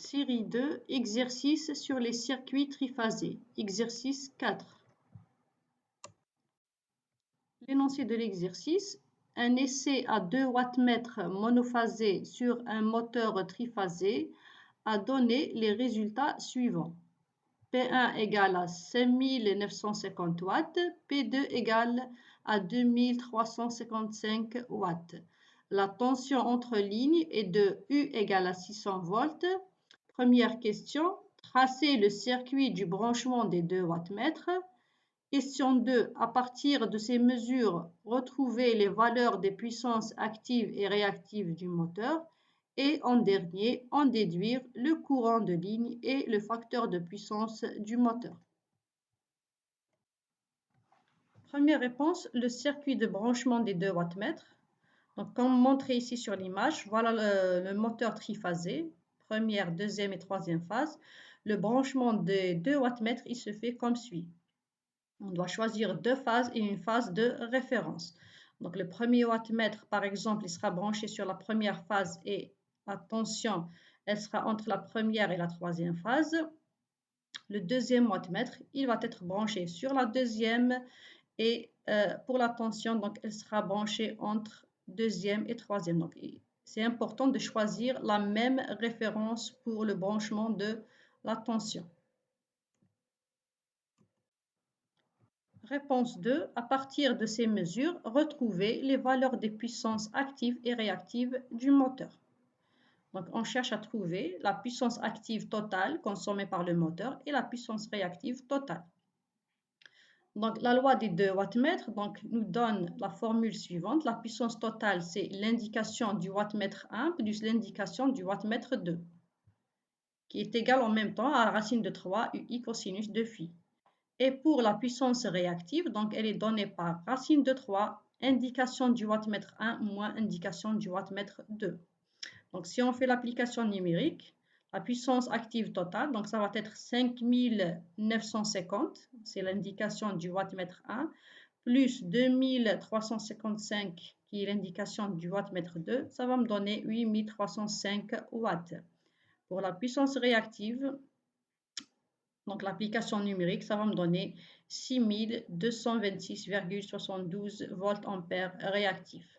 Série 2, exercice sur les circuits triphasés. Exercice 4. L'énoncé de l'exercice. Un essai à 2 wattmètres monophasé sur un moteur triphasé a donné les résultats suivants. P1 égale à 5950 watts, P2 égale à 2355 watts. La tension entre lignes est de U égale à 600 volts. Première question, tracer le circuit du branchement des 2 wattmètres. Question 2, à partir de ces mesures, retrouver les valeurs des puissances actives et réactives du moteur. Et en dernier, en déduire le courant de ligne et le facteur de puissance du moteur. Première réponse, le circuit de branchement des 2 wattmètres. Donc, comme montré ici sur l'image, voilà le moteur triphasé, première, deuxième et troisième phase. Le branchement des 2 wattmètres, il se fait comme suit. On doit choisir 2 phases et une phase de référence. Donc, le premier wattmètre, par exemple, il sera branché sur la première phase et la tension, elle sera entre la première et la troisième phase. Le deuxième wattmètre, il va être branché sur la deuxième et pour la tension, donc, elle sera branchée entre deuxième et troisième. Donc, c'est important de choisir la même référence pour le branchement de la tension. Réponse 2. À partir de ces mesures, retrouvez les valeurs des puissances actives et réactives du moteur. Donc, on cherche à trouver la puissance active totale consommée par le moteur et la puissance réactive totale. Donc, la loi des 2 wattmètres nous donne la formule suivante. La puissance totale, c'est l'indication du wattmètre 1 plus l'indication du wattmètre 2, qui est égale en même temps à la racine de 3 UI cosinus de phi. Et pour la puissance réactive, donc elle est donnée par racine de 3, indication du wattmètre 1 moins indication du wattmètre 2. Donc si on fait l'application numérique, la puissance active totale, donc ça va être 5950, c'est l'indication du wattmètre 1, plus 2355 qui est l'indication du wattmètre 2, ça va me donner 8305 watts. Pour la puissance réactive, donc l'application numérique, ça va me donner 6226,72 volts ampères réactifs.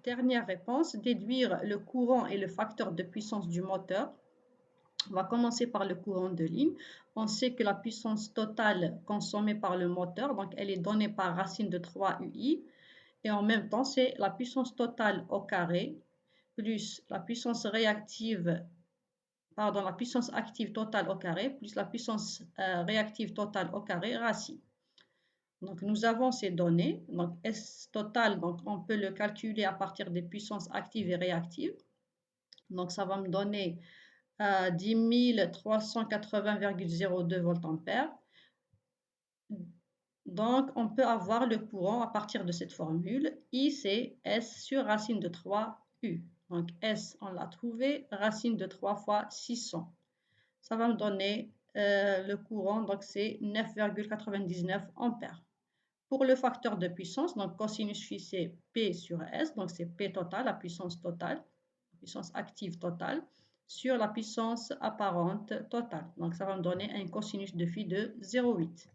Dernière réponse, déduire le courant et le facteur de puissance du moteur. On va commencer par le courant de ligne. On sait que la puissance totale consommée par le moteur, donc elle est donnée par racine de 3 UI. Et en même temps, c'est la puissance totale au carré plus la puissance réactive la puissance active totale au carré plus la puissance réactive totale au carré racine. Donc, nous avons ces données. Donc, S total, donc, on peut le calculer à partir des puissances actives et réactives. Donc, ça va me donner 10 380,02 volts ampères. Donc, on peut avoir le courant à partir de cette formule. I, c'est S sur racine de 3 U. Donc, S, on l'a trouvé, racine de 3 fois 600. Ça va me donner le courant, donc c'est 9,99 ampères. Pour le facteur de puissance, donc cosinus phi, c'est P sur S, donc c'est P total, la puissance totale, la puissance active totale, sur la puissance apparente totale. Donc, ça va me donner un cosinus de phi de 0,8.